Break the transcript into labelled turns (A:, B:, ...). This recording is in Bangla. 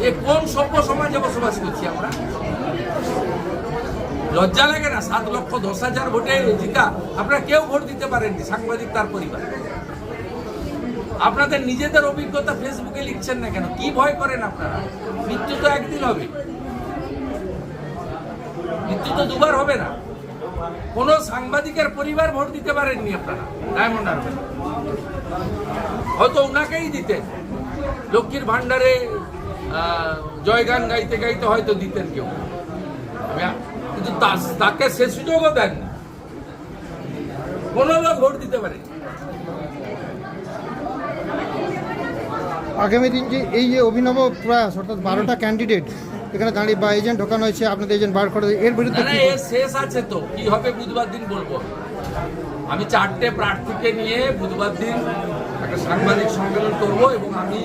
A: এ কোন সভ্য সমাজে বসবাস করছি আমরা? লজ্জা লাগে না? 7,10,000 ভোটে জিতা, আপনারা কেউ ভোট দিতে পারেননি, সাংবাদিক তার পরিবার। আপনাদের নিজেদের অভিজ্ঞতা ফেসবুকে লিখছেন না কেন? কি ভয় করেন আপনারা? মৃত্যু তো একদিন হবে, মৃত্যু তো দুবার হবে না। কোন সাংবাদিকের পরিবার ভোট দিতে পারেননি আপনারা ডায়মন্ড হারবার। হয়তো ওনাকেই দিতেন, লক্ষ্মীর ভান্ডারে জয়গান গাইতে গাইতে হয়তো দিতেন কেউ, কিন্তু তাকে সে সুযোগও দেননি। কোনো লোক ভোট দিতে পারে।
B: আগামী দিন যে এই যে অভিনব প্রয়াস, অর্থাৎ 12টা ক্যান্ডিডেট এখানে দাঁড়িয়ে বা এজেন্ট ঢোকানো হয়েছে, আপনাদের এজেন্ট বার করে, এর বিরুদ্ধে
A: এর শেষ আছে তো, কি হবে বুধবার দিন বলবো। আমি 4টে প্রার্থীকে নিয়ে বুধবার দিন একটা সাংবাদিক সম্মেলন করবো এবং আমি